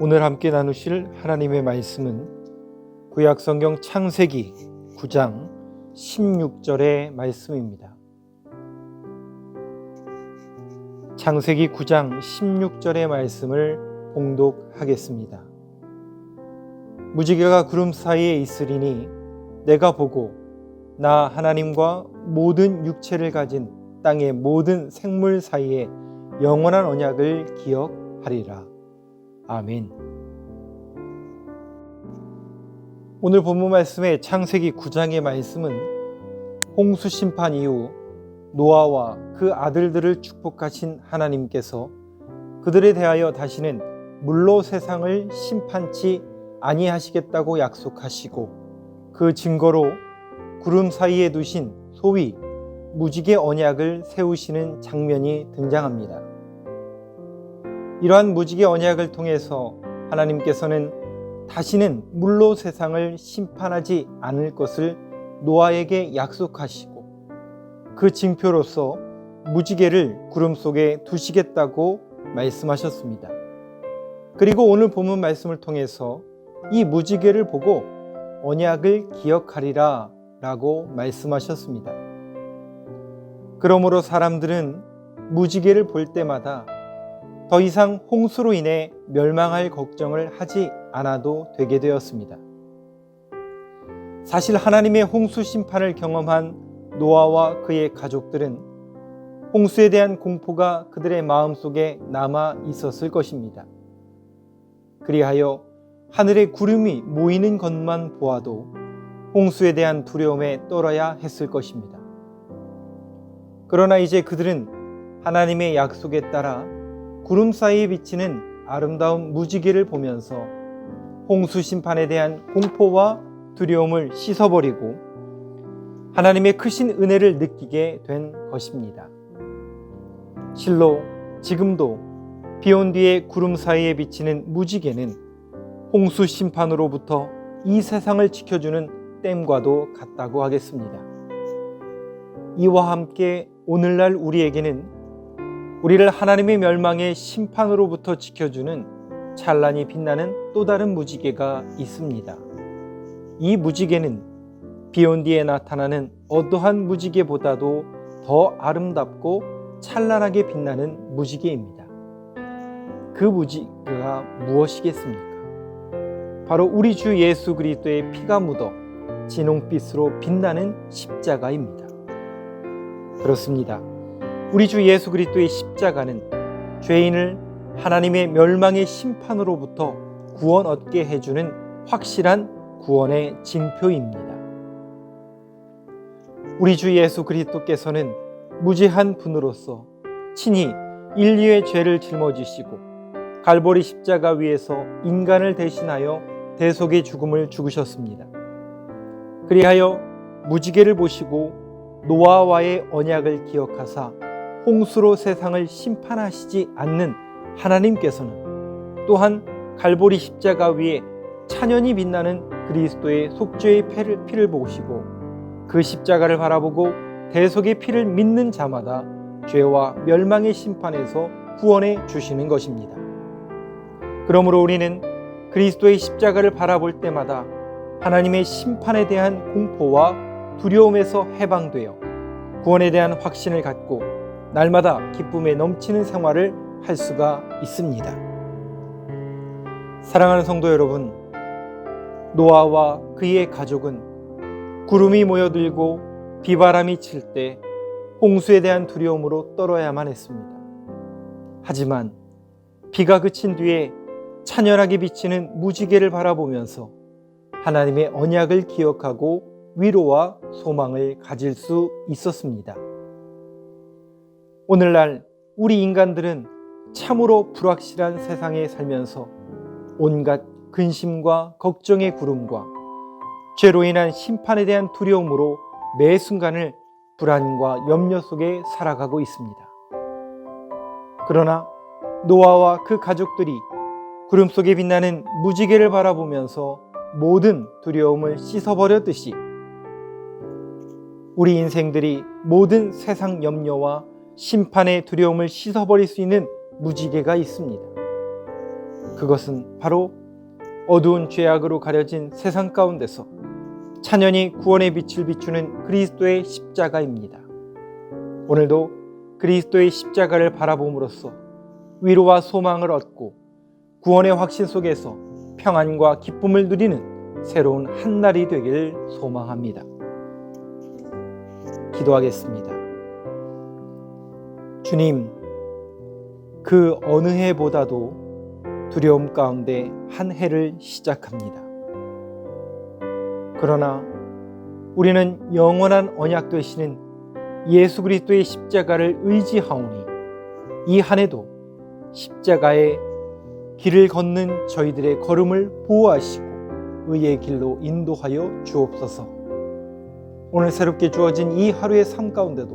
오늘 함께 나누실 하나님의 말씀은 구약성경 창세기 9장 16절의 말씀입니다. 창세기 9장 16절의 말씀을 봉독하겠습니다. 무지개가 구름 사이에 있으리니 내가 보고 나 하나님과 모든 육체를 가진 땅의 모든 생물 사이에 영원한 언약을 기억하리라. 아멘. 오늘 본문 말씀의 창세기 9장의 말씀은 홍수 심판 이후 노아와 그 아들들을 축복하신 하나님께서 그들에 대하여 다시는 물로 세상을 심판치 아니하시겠다고 약속하시고 그 증거로 구름 사이에 두신 소위 무지개 언약을 세우시는 장면이 등장합니다. 이러한 무지개 언약을 통해서 하나님께서는 다시는 물로 세상을 심판하지 않을 것을 노아에게 약속하시고 그 징표로서 무지개를 구름 속에 두시겠다고 말씀하셨습니다. 그리고 오늘 본문 말씀을 통해서 이 무지개를 보고 언약을 기억하리라 라고 말씀하셨습니다. 그러므로 사람들은 무지개를 볼 때마다 더 이상 홍수로 인해 멸망할 걱정을 하지 않아도 되게 되었습니다. 사실 하나님의 홍수 심판을 경험한 노아와 그의 가족들은 홍수에 대한 공포가 그들의 마음속에 남아 있었을 것입니다. 그리하여 하늘에 구름이 모이는 것만 보아도 홍수에 대한 두려움에 떨어야 했을 것입니다. 그러나 이제 그들은 하나님의 약속에 따라 구름 사이에 비치는 아름다운 무지개를 보면서 홍수 심판에 대한 공포와 두려움을 씻어버리고 하나님의 크신 은혜를 느끼게 된 것입니다. 실로 지금도 비온 뒤에 구름 사이에 비치는 무지개는 홍수 심판으로부터 이 세상을 지켜주는 댐과도 같다고 하겠습니다. 이와 함께 오늘날 우리에게는 우리를 하나님의 멸망의 심판으로부터 지켜주는 찬란히 빛나는 또 다른 무지개가 있습니다. 이 무지개는 비온 뒤에 나타나는 어떠한 무지개보다도 더 아름답고 찬란하게 빛나는 무지개입니다. 그 무지개가 무엇이겠습니까? 바로 우리 주 예수 그리스도의 피가 묻어 진홍빛으로 빛나는 십자가입니다. 그렇습니다. 우리 주 예수 그리스도의 십자가는 죄인을 하나님의 멸망의 심판으로부터 구원 얻게 해주는 확실한 구원의 징표입니다. 우리 주 예수 그리스도께서는 무죄한 분으로서 친히 인류의 죄를 짊어지시고 갈보리 십자가 위에서 인간을 대신하여 대속의 죽음을 죽으셨습니다. 그리하여 무지개를 보시고 노아와의 언약을 기억하사 홍수로 세상을 심판하시지 않는 하나님께서는 또한 갈보리 십자가 위에 찬연히 빛나는 그리스도의 속죄의 피를 보시고 그 십자가를 바라보고 대속의 피를 믿는 자마다 죄와 멸망의 심판에서 구원해 주시는 것입니다. 그러므로 우리는 그리스도의 십자가를 바라볼 때마다 하나님의 심판에 대한 공포와 두려움에서 해방되어 구원에 대한 확신을 갖고 날마다 기쁨에 넘치는 생활을 할 수가 있습니다. 사랑하는 성도 여러분, 노아와 그의 가족은 구름이 모여들고 비바람이 칠 때 홍수에 대한 두려움으로 떨어야만 했습니다. 하지만 비가 그친 뒤에 찬연하게 비치는 무지개를 바라보면서 하나님의 언약을 기억하고 위로와 소망을 가질 수 있었습니다. 오늘날 우리 인간들은 참으로 불확실한 세상에 살면서 온갖 근심과 걱정의 구름과 죄로 인한 심판에 대한 두려움으로 매 순간을 불안과 염려 속에 살아가고 있습니다. 그러나 노아와 그 가족들이 구름 속에 빛나는 무지개를 바라보면서 모든 두려움을 씻어버렸듯이 우리 인생들이 모든 세상 염려와 심판의 두려움을 씻어버릴 수 있는 무지개가 있습니다. 그것은 바로 어두운 죄악으로 가려진 세상 가운데서 찬연히 구원의 빛을 비추는 그리스도의 십자가입니다. 오늘도 그리스도의 십자가를 바라봄으로써 위로와 소망을 얻고 구원의 확신 속에서 평안과 기쁨을 누리는 새로운 한날이 되길 소망합니다. 기도하겠습니다. 주님, 그 어느 해보다도 두려움 가운데 한 해를 시작합니다. 그러나 우리는 영원한 언약 되시는 예수 그리스도의 십자가를 의지하오니 이 한 해도 십자가의 길을 걷는 저희들의 걸음을 보호하시고 의의 길로 인도하여 주옵소서. 오늘 새롭게 주어진 이 하루의 삶 가운데도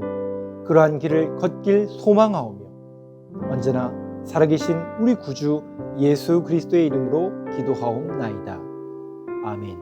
그러한 길을 걷길 소망하오며 언제나 살아계신 우리 구주 예수 그리스도의 이름으로 기도하옵나이다. 아멘.